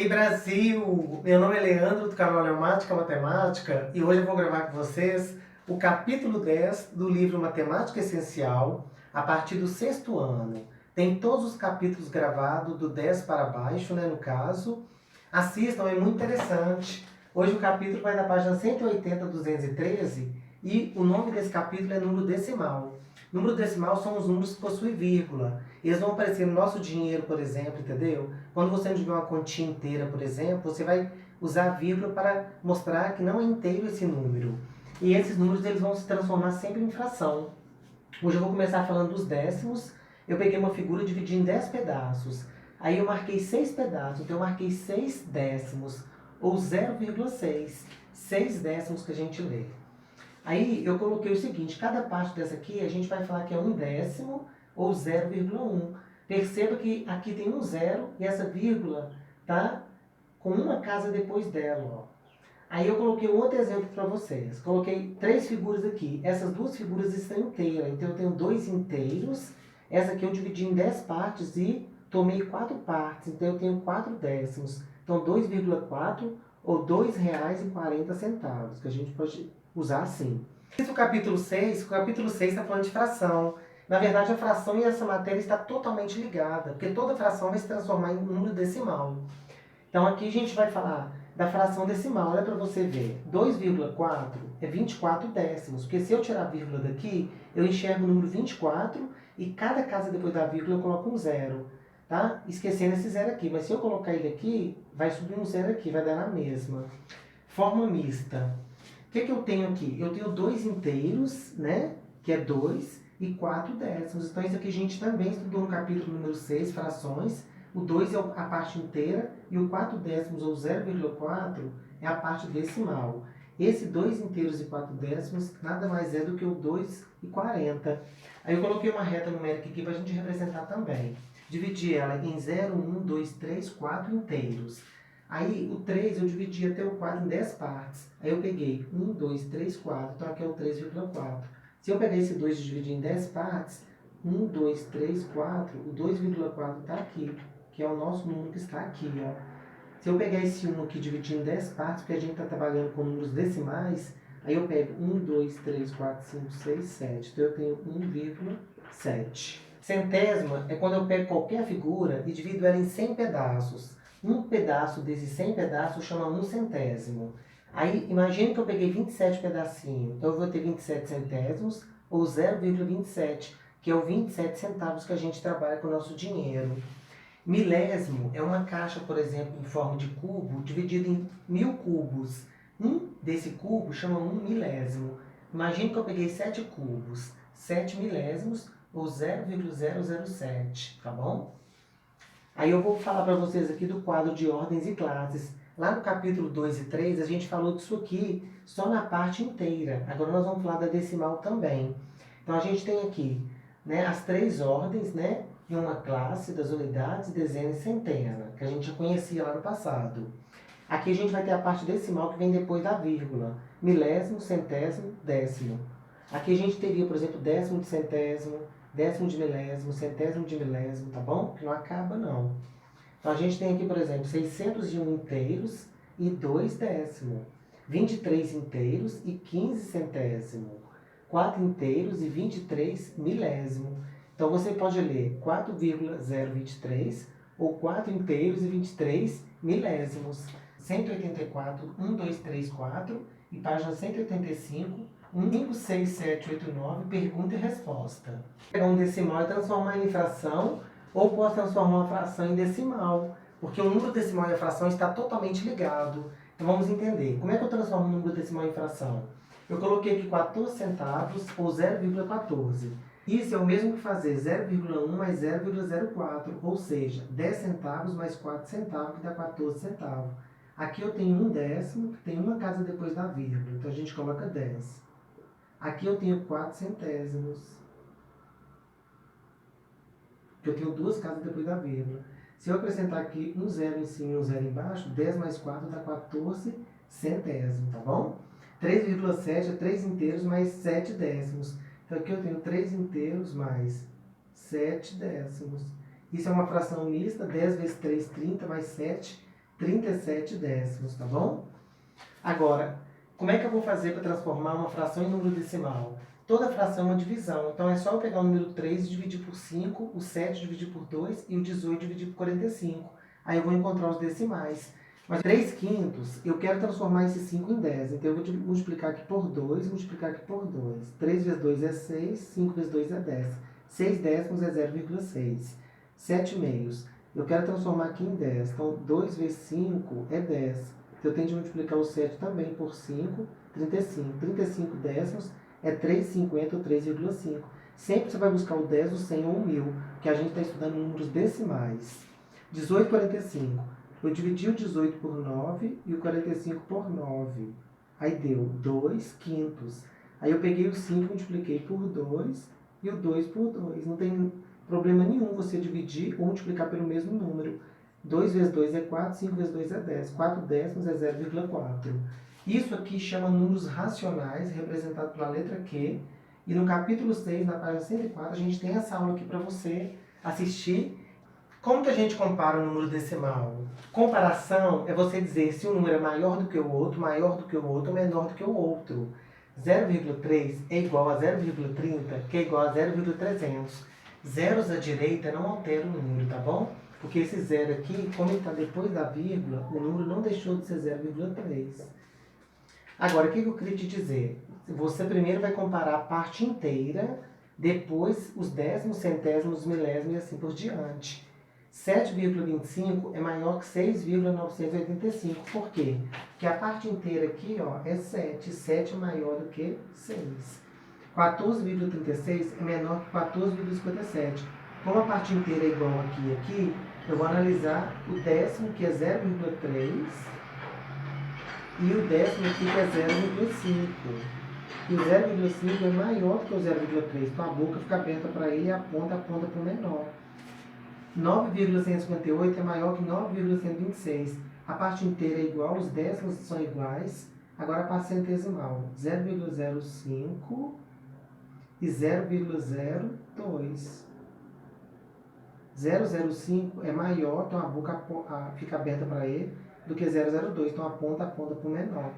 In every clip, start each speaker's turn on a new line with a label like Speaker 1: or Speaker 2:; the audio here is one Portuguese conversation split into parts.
Speaker 1: Ei Brasil! Meu nome é Leandro do canal Leomática Matemática e hoje eu vou gravar com vocês o capítulo 10 do livro Matemática Essencial a partir do 6º ano. Tem todos os capítulos gravados do 10 para baixo, no caso. Assistam, é muito interessante. Hoje o capítulo vai da página 180 a 213 e o nome desse capítulo é número decimal. Número decimal são os números que possuem vírgula. Eles vão aparecer no nosso dinheiro, por exemplo, entendeu? Quando você tiver uma continha inteira, por exemplo, você vai usar a vírgula para mostrar que não é inteiro esse número. E esses números eles vão se transformar sempre em fração. Hoje eu vou começar falando dos décimos. Eu peguei uma figura e dividi em 10 pedaços. Aí eu marquei 6 pedaços, então eu marquei 6 décimos, ou 0,6. 6 décimos que a gente lê. Aí eu coloquei o seguinte, cada parte dessa aqui a gente vai falar que é 1 décimo ou 0,1. Perceba que aqui tem um zero e essa vírgula tá com uma casa depois dela, ó. Aí eu coloquei um outro exemplo para vocês. Coloquei 3 figuras aqui. Essas duas figuras estão inteiras, então eu tenho 2 inteiros. Essa aqui eu dividi em 10 partes e tomei 4 partes, então eu tenho 4 décimos. Então 2,4 ou R$ 2,40, que a gente pode usar assim. O capítulo 6 está falando de fração. Na verdade, a fração e essa matéria está totalmente ligada, porque toda fração vai se transformar em número decimal. Então aqui a gente vai falar da fração decimal. Olha para você ver, 2,4 é 24 décimos, porque se eu tirar a vírgula daqui, eu enxergo o número 24 e cada casa depois da vírgula eu coloco um zero. Tá? Esquecendo esse zero aqui, mas se eu colocar ele aqui, vai subir um zero aqui, vai dar na mesma. Forma mista. O que eu tenho aqui? Eu tenho 2 inteiros, né? Que é 2 e 4 décimos. Então isso aqui a gente também estudou no capítulo número 6, frações. O 2 é a parte inteira e o 4 décimos, ou 0,4, é a parte decimal. Esse 2 inteiros e 4 décimos nada mais é do que o 2,40. Aí eu coloquei uma reta numérica aqui para a gente representar também. Dividi ela em 0, 1, 2, 3, 4 inteiros. Aí o 3 eu dividi até o 4 em 10 partes. Aí eu peguei 1, 2, 3, 4, então aqui é o 3,4. Se eu pegar esse 2 e dividir em 10 partes, 1, 2, 3, 4, o 2,4 está aqui, que é o nosso número que está aqui, ó. Se eu pegar esse 1 aqui e dividir em 10 partes, porque a gente está trabalhando com números decimais, aí eu pego 1, 2, 3, 4, 5, 6, 7. Então eu tenho 1,7. Centésima é quando eu pego qualquer figura e divido ela em 100 pedaços. Um pedaço desses 100 pedaços chama 1 centésimo. Aí, imagine que eu peguei 27 pedacinhos. Então, eu vou ter 27 centésimos, ou 0,27, que é o 27 centavos que a gente trabalha com o nosso dinheiro. Milésimo é uma caixa, por exemplo, em forma de cubo, dividida em 1000 cubos. Um desse cubo chama 1 milésimo. Imagine que eu peguei 7 cubos, 7 milésimos, ou 0,007, tá bom? Aí eu vou falar para vocês aqui do quadro de ordens e classes. Lá no capítulo 2 e 3, a gente falou disso aqui só na parte inteira. Agora nós vamos falar da decimal também. Então a gente tem aqui, né, as 3 ordens, né, em uma classe das unidades, dezena e centena, que a gente já conhecia lá no passado. Aqui a gente vai ter a parte decimal que vem depois da vírgula. Milésimo, centésimo, décimo. Aqui a gente teria, por exemplo, décimo de centésimo, décimo de milésimo, centésimo de milésimo, tá bom? Que não acaba, não. Então, a gente tem aqui, por exemplo, 601 inteiros e 2 décimos. 23 inteiros e 15 centésimo. 4 inteiros e 23 milésimo. Então, você pode ler 4,023 ou 4 inteiros e 23 milésimos. 184, 1, 2, 3, 4 e página 185, 1, 5, 6, 7, 8, 9, pergunta e resposta. Pegar um decimal e transformar em fração, ou posso transformar uma fração em decimal, porque o número decimal e a fração está totalmente ligado. Então vamos entender. Como é que eu transformo o número decimal em fração? Eu coloquei aqui 14 centavos ou 0,14. Isso é o mesmo que fazer 0,1 mais 0,04, ou seja, 10 centavos mais 4 centavos, que dá 14 centavos. Aqui eu tenho 1 décimo, que tem uma casa depois da vírgula, então a gente coloca 10. Aqui eu tenho 4 centésimos, que eu tenho 2 casas depois da vírgula. Se eu acrescentar aqui um zero em cima e um zero embaixo, 10 mais 4 dá 14 centésimos, tá bom? 3,7 é 3 inteiros mais 7 décimos. Então aqui eu tenho 3 inteiros mais 7 décimos. Isso é uma fração mista, 10 vezes 3, 30, mais 7, 37 décimos, tá bom? Agora, como é que eu vou fazer para transformar uma fração em número decimal? Toda fração é uma divisão, então é só eu pegar o número 3 e dividir por 5, o 7 dividir por 2 e o 18 dividir por 45. Aí eu vou encontrar os decimais. Mas 3 quintos, eu quero transformar esse 5 em 10, então eu vou multiplicar aqui por 2, multiplicar aqui por 2. 3 vezes 2 é 6, 5 vezes 2 é 10. 6 décimos é 0,6. 7 meios, eu quero transformar aqui em 10, então 2 vezes 5 é 10. Então eu tenho de multiplicar o 7 também por 5, 35. 35 décimos é 3,50 ou 3,5. Sempre você vai buscar o 10, o 100 ou o 1000, que a gente está estudando números decimais. 18,45. Eu dividi o 18 por 9 e o 45 por 9. Aí deu 2 quintos. Aí eu peguei o 5 e multipliquei por 2 e o 2 por 2. Não tem problema nenhum você dividir ou multiplicar pelo mesmo número. 2 vezes 2 é 4, 5 vezes 2 é 10. 4 décimos é 0,4. Isso aqui chama números racionais, representado pela letra Q. E no capítulo 6, na página 104, a gente tem essa aula aqui para você assistir. Como que a gente compara um número decimal? Comparação é você dizer se um número é maior do que o outro, maior do que o outro, ou menor do que o outro. 0,3 é igual a 0,30, que é igual a 0,300. Zeros à direita não altera o número, tá bom? Porque esse zero aqui, como ele está depois da vírgula, o número não deixou de ser 0,3. Agora, o que eu queria te dizer? Você primeiro vai comparar a parte inteira, depois os décimos, centésimos, milésimos e assim por diante. 7,25 é maior que 6,985. Por quê? Porque a parte inteira aqui é 7. 7 é maior do que 6. 14,36 é menor que 14,57. Como a parte inteira é igual aqui e aqui, eu vou analisar o décimo, que é 0,3, e o décimo aqui, que é 0,5. E o 0,5 é maior que o 0,3. Então a boca fica aberta para ele e aponta para o menor. 9,158 é maior que 9,126. A parte inteira é igual, os décimos são iguais. Agora a parte centesimal, 0,05 e 0,02. 0,05 é maior, então a boca fica aberta para ele, do que 0,02. Então aponta para o menor.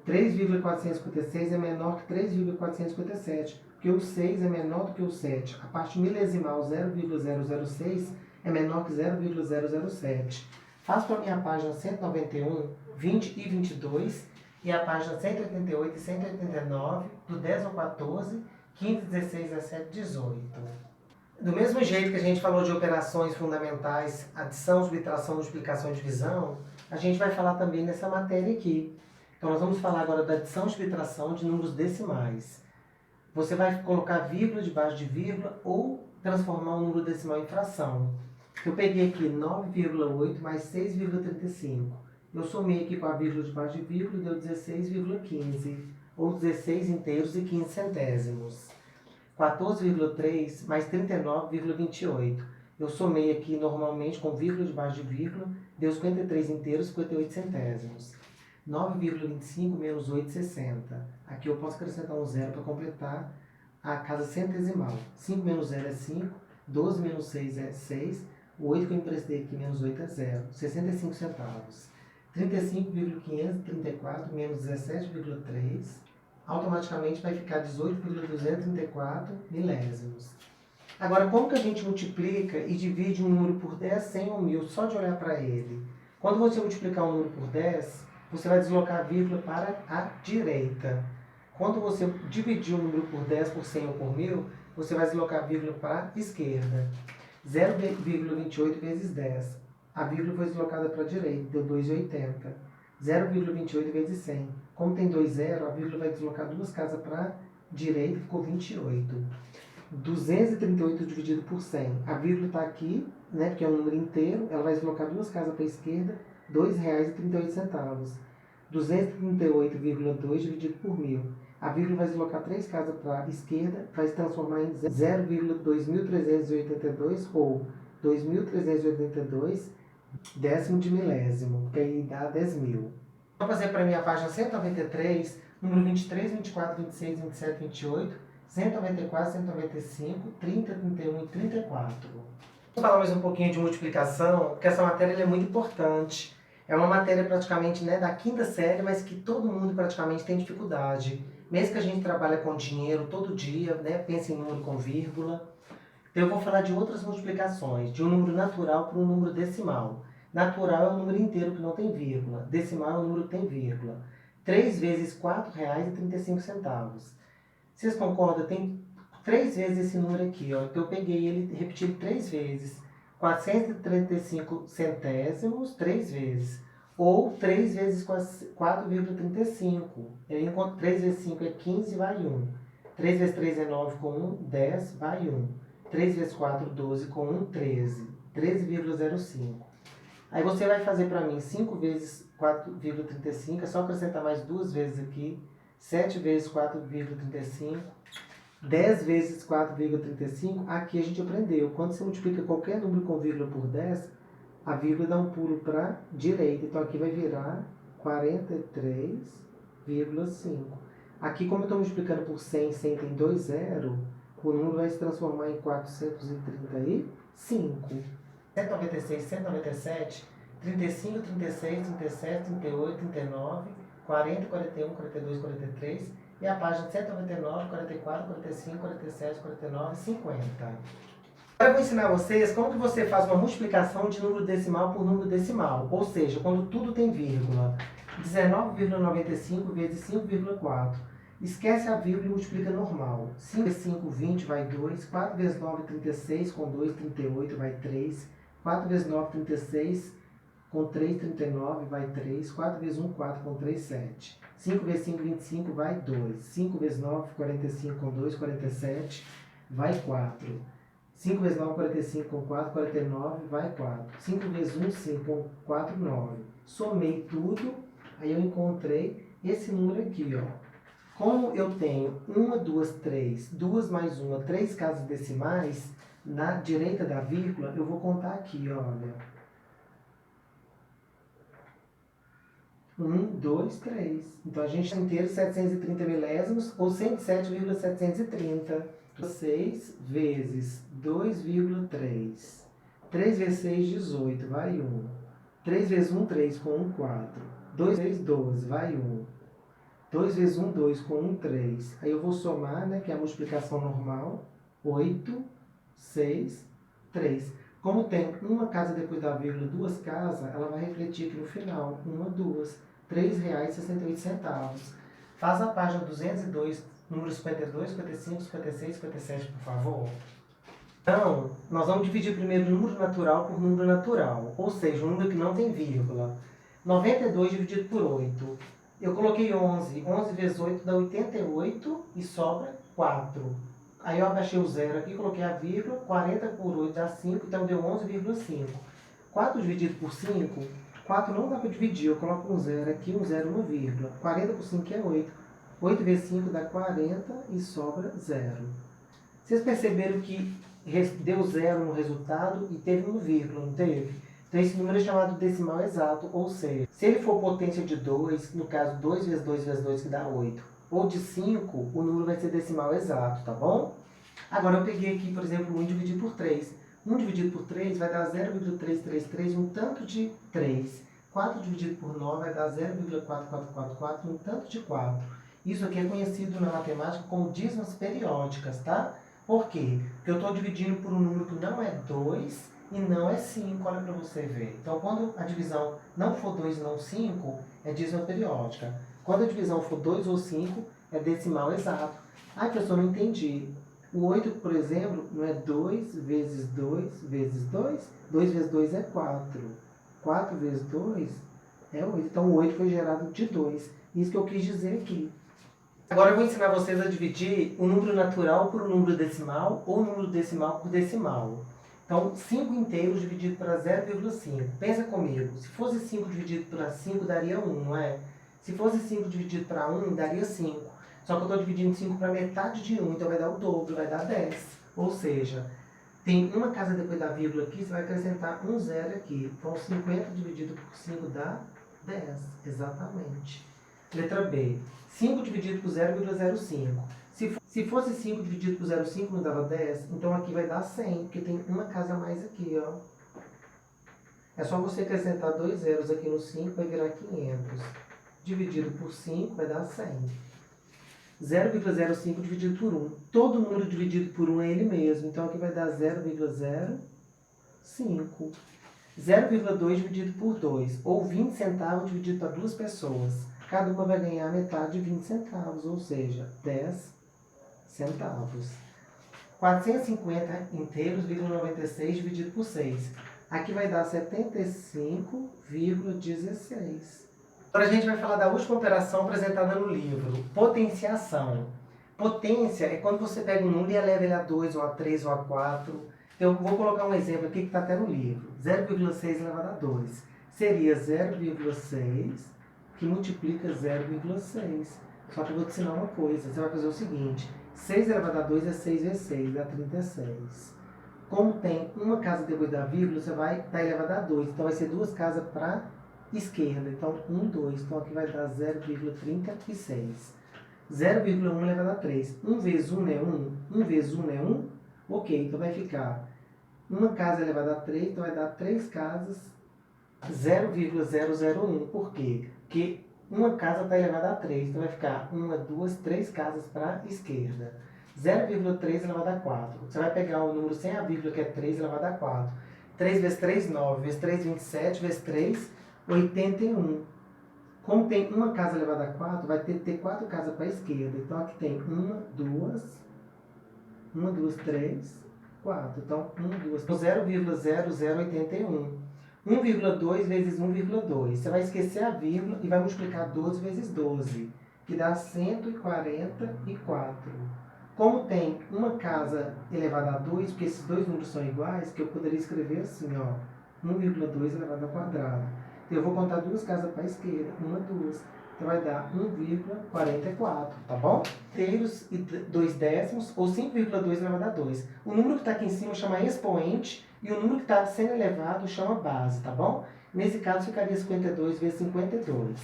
Speaker 1: 3,456 é menor que 3,457, porque o 6 é menor do que o 7. A parte milesimal 0,006 é menor que 0,007. Faço para a minha página 191, 20 e 22, e a página 188 e 189, do 10 ao 14, 15, 16, 17, 18. Do mesmo jeito que a gente falou de operações fundamentais, adição, subtração, multiplicação e divisão, a gente vai falar também nessa matéria aqui. Então, nós vamos falar agora da adição e subtração de números decimais. Você vai colocar vírgula debaixo de vírgula ou transformar um número decimal em fração. Eu peguei aqui 9,8 mais 6,35. Eu somei aqui com a vírgula debaixo de vírgula e deu 16,15, ou 16 inteiros e 15 centésimos. 14,3 mais 39,28. Eu somei aqui normalmente com vírgula debaixo de vírgula, deu 53 inteiros e 58 centésimos. 9,25 menos 8,60. Aqui eu posso acrescentar um zero para completar a casa centesimal. 5 menos 0 é 5, 12 menos 6 é 6, o 8 que eu emprestei aqui menos 8 é 0, 65 centavos. 35,534 menos 17,3, automaticamente vai ficar 18,234 milésimos. Agora, como que a gente multiplica e divide um número por 10, 100 ou 1000, só de olhar para ele? Quando você multiplicar um número por 10, você vai deslocar a vírgula para a direita. Quando você dividir um número por 10, por 100 ou por 1000, você vai deslocar a vírgula para a esquerda. 0,28 vezes 10. A vírgula foi deslocada para a direita, deu 2,80. 0,28 vezes 100. Como tem 2 zero, a vírgula vai deslocar duas casas para a direita, ficou 28. 238 dividido por 100. A vírgula está aqui, né, porque é um número inteiro, ela vai deslocar duas casas para a esquerda, R$ 2,38. 238,2 dividido por 1000. A vírgula vai deslocar 3 casas para a esquerda, vai se transformar em 0,2382 ou 2.382 décimo de milésimo, que aí dá 10.000. Vou fazer para mim a página 193, número 23, 24, 26, 27, 28, 194, 195, 30, 31 e 34. Vamos falar mais um pouquinho de multiplicação, porque essa matéria é muito importante. É uma matéria praticamente, né, da quinta série, mas que todo mundo praticamente tem dificuldade. Mesmo que a gente trabalha com dinheiro todo dia, né, pensa em número com vírgula. Então eu vou falar de outras multiplicações, de um número natural para um número decimal. Natural é um número inteiro que não tem vírgula. Decimal é um número que tem vírgula. 3 vezes R$ 4,35. Vocês concordam? Tem 3 vezes esse número aqui, ó. Então eu peguei ele, repeti ele 3 vezes. 435 centésimos, 3 vezes. Ou 3 vezes 4,35. Eu encontro 3 vezes 5 é 15, vai 1. 3 vezes 3 é 9 com 1, 10, vai 1. 3 vezes 4, 12 com 1, 13. 13,05. Aí você vai fazer para mim 5 vezes 4,35, é só acrescentar mais 2 vezes aqui. 7 vezes 4,35. 10 vezes 4,35, aqui a gente aprendeu. Quando você multiplica qualquer número com vírgula por 10, a vírgula dá um pulo para a direita. Então aqui vai virar 43,5. Aqui, como eu estou multiplicando por 100, 100 tem 2 zeros, o número vai se transformar em 435. 196, 197, 35, 36, 37, 38, 39, 40, 41, 42, 43. E a página 199, 44, 45, 47, 49, 50. Agora eu vou ensinar vocês como que você faz uma multiplicação de número decimal por número decimal. Ou seja, quando tudo tem vírgula. 19,95 vezes 5,4. Esquece a vírgula e multiplica normal. 5 vezes 5, 20, vai 2. 4 vezes 9, 36. Com 2, 38, vai 3. 4 vezes 9, 36. Com 3, 39, vai 3. 4 vezes 1, 4. Com 3, 7. 5 vezes 5, 25, vai 2. 5 vezes 9, 45, com 2, 47, vai 4. 5 vezes 9, 45, com 4, 49, vai 4. 5 vezes 1, 5, com 4, 9. Somei tudo, aí eu encontrei esse número aqui, ó. Como eu tenho 1, 2, 3, 2 mais 1, 3 casas decimais, na direita da vírgula, eu vou contar aqui, olha. 1, 2, 3. Então a gente tem inteiro 730 milésimos, ou 107,730. 6 vezes 2,3. 3 vezes 6, 18, vai 1. 3 vezes 1, 3, com 1, 4. 2 vezes 12, vai 1. 2 vezes 1, 2, com 1, 3. Aí eu vou somar, né, que é a multiplicação normal. 8, 6, 3. Como tem uma casa depois da vírgula, duas casas, ela vai refletir aqui no final. 1, 2, R$ 3,68. Faz a página 202, número 52, 55, 56, 57, por favor. Então, nós vamos dividir primeiro o número natural por número natural, ou seja, um número que não tem vírgula. 92 dividido por 8. Eu coloquei 11. 11 vezes 8 dá 88 e sobra 4. Aí eu abaixei o zero aqui, coloquei a vírgula. 40 por 8 dá 5, então deu 11,5. 4 dividido por 5, 4 não dá para dividir. Eu coloco um zero aqui, um zero, uma vírgula. 40 por 5 é 8. 8 vezes 5 dá 40 e sobra 0. Vocês perceberam que deu 0 no resultado e teve uma vírgula, não teve? Então esse número é chamado decimal exato, ou seja, se ele for potência de 2, no caso 2 vezes 2 vezes 2 que dá 8, ou de 5, o número vai ser decimal exato, tá bom? Agora eu peguei aqui, por exemplo, 1 dividido por 3. 1 dividido por 3 vai dar 0,333, um tanto de 3. 4 dividido por 9 vai dar 0,4444, um tanto de 4. Isso aqui é conhecido na matemática como dízimas periódicas, tá? Por quê? Porque eu estou dividindo por um número que não é 2 e não é 5, olha para você ver. Então, quando a divisão não for 2 e não 5, é dízima periódica. Quando a divisão for 2 ou 5, é decimal exato. Ah, professor, não entendi. O 8, por exemplo, não é 2 vezes 2 vezes 2? 2 vezes 2 é 4. 4 vezes 2 é 8. Então, o 8 foi gerado de 2. Isso que eu quis dizer aqui. Agora eu vou ensinar vocês a dividir o número natural por um número decimal ou o número decimal por decimal. Então, 5 inteiros dividido para 0,5. Pensa comigo, se fosse 5 dividido para 5 daria 1, não é? Se fosse 5 dividido para 1, daria 5. Só que eu estou dividindo 5 para metade de 1, então vai dar o dobro, vai dar 10. Ou seja, tem uma casa depois da vírgula aqui, você vai acrescentar um zero aqui. Então, 50 dividido por 5 dá 10, exatamente. Letra B. 5 dividido por 0,05. Se fosse 5 dividido por 0,5 não dava 10, então aqui vai dar 100, porque tem uma casa a mais aqui, ó. É só você acrescentar 2 zeros aqui no 5, vai virar 500. Dividido por 5 vai dar 100. 0,05 dividido por 1. Todo número dividido por 1 é ele mesmo. Então aqui vai dar 0,05. 0,2 dividido por 2. Ou 20 centavos dividido para 2 pessoas. Cada uma vai ganhar metade de 20 centavos, ou seja, 10 centavos. 450 inteiros, 96 dividido por 6. Aqui vai dar 75,16. Agora a gente vai falar da última operação apresentada no livro, potenciação. Potência é quando você pega um número e eleva ele a 2, ou a 3, ou a 4. Eu vou colocar um exemplo aqui que está até no livro. 0,6 elevado a 2. Seria 0,6 que multiplica 0,6. Só que eu vou te ensinar uma coisa. Você vai fazer o seguinte. 6 elevado a 2 é 6 vezes 6, dá 36. Como tem uma casa depois da vírgula, você vai estar elevado a 2. Então vai ser duas casas para esquerda. Então 1, 2. Então aqui vai dar 0,36. 0,1 elevado a 3. 1 vezes 1 é 1. 1 vezes 1 é 1. Ok, então vai ficar uma casa elevada a 3. Então vai dar 3 casas 0,001. Por quê? Porque uma casa está elevada a 3, então vai ficar 1, 2, 3 casas para a esquerda. 0,3 elevado a 4. Você vai pegar o número sem a vírgula, que é 3 elevado a 4. 3 vezes 3, 9. Vezes 3, 27. Vezes 3, 81. Como tem uma casa elevada a 4, vai ter 4 casas para a esquerda. Então aqui tem 1, 2, 3, 4. Então 1, 2, 0,0081. 1,2 vezes 1,2. Você vai esquecer a vírgula e vai multiplicar 12 vezes 12, que dá 144. Como tem uma casa elevada a 2, porque esses dois números são iguais, que eu poderia escrever assim, ó, 1,2 elevado ao quadrado. Então eu vou contar duas casas para a esquerda, 1, 2. Então vai dar 1,44, tá bom? Inteiros e 2 décimos, ou 5,2 elevado a 2. O número que está aqui em cima chama expoente, e o número que está sendo elevado chama base, tá bom? Nesse caso ficaria 52 vezes 52.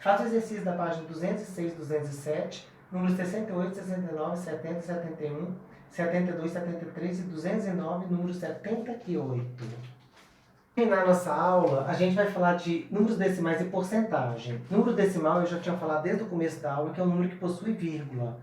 Speaker 1: Faça o exercício da página 206, 207, números 68, 69, 70, 71, 72, 73 e 209, número 78. Na nossa aula, a gente vai falar de números decimais e porcentagem. Número decimal eu já tinha falado desde o começo da aula, que é um número que possui vírgula.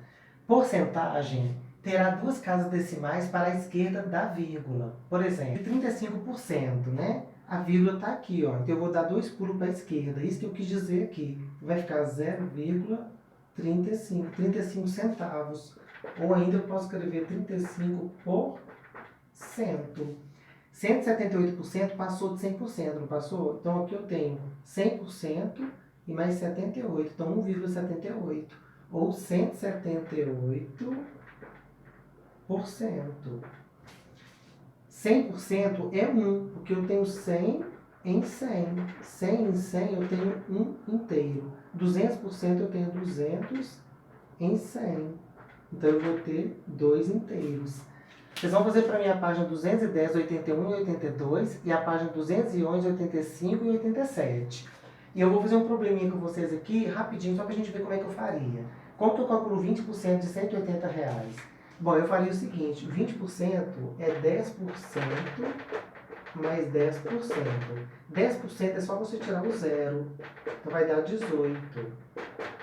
Speaker 1: Porcentagem terá duas casas decimais para a esquerda da vírgula. Por exemplo, 35%, né? A vírgula está aqui, ó. Então eu vou dar 2 pulos para a esquerda. Isso que eu quis dizer aqui. Vai ficar 0,35, 35 centavos. Ou ainda eu posso escrever 35%. 178% passou de 100%, não passou? Então aqui eu tenho 100% e mais 78, então 1,78, ou 178%. 100% é 1, porque eu tenho 100 em 100. 100 em 100 eu tenho 1 inteiro. 200% eu tenho 200 em 100. Então eu vou ter 2 inteiros. Vocês vão fazer para mim a página 210, 81 e 82 e a página 211, 85 e 87. E eu vou fazer um probleminha com vocês aqui, rapidinho, só para a gente ver como é que eu faria. Como que eu calculo 20% de R$180? Bom, eu faria o seguinte, 20% é 10% mais 10%. 10% é só você tirar o zero, então vai dar 18.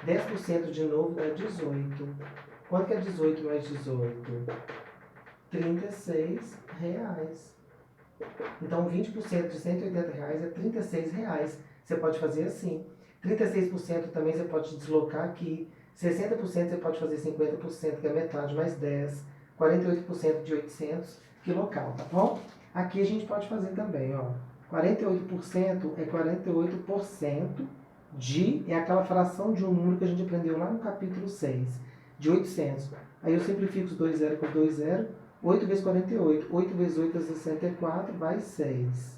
Speaker 1: 10% de novo dá 18. Quanto que é 18 mais 18? R$36. Então 20% de R$180 é R$36. Você pode fazer assim. 36% também você pode deslocar aqui. 60% você pode fazer 50%, que é metade, mais 10. 48% de 800, que local, tá bom? Aqui a gente pode fazer também, ó. 48% é 48% é aquela fração de um número que a gente aprendeu lá no capítulo 6, de 800. Aí eu simplifico os 2 zeros com 2 zeros. 8 vezes 48. 8 vezes 8 é 64, vai 6.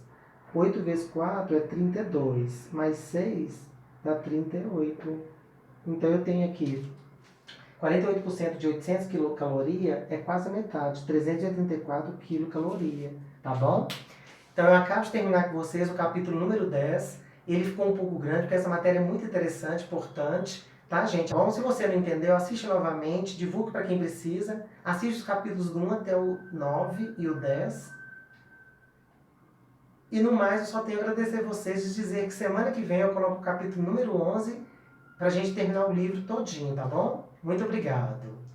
Speaker 1: 8 vezes 4 é 32, mais 6 dá 38. Então eu tenho aqui 48% de 800 quilocaloria é quase a metade, 384 quilocaloria, tá bom? Então eu acabo de terminar com vocês o capítulo número 10. Ele ficou um pouco grande, porque essa matéria é muito interessante, importante. Tá, gente? Bom, se você não entendeu, assiste novamente, divulgue para quem precisa. Assiste os capítulos do 1 até o 9 e o 10. E no mais, eu só tenho a agradecer vocês e dizer que semana que vem eu coloco o capítulo número 11 pra gente terminar o livro todinho, tá bom? Muito obrigado.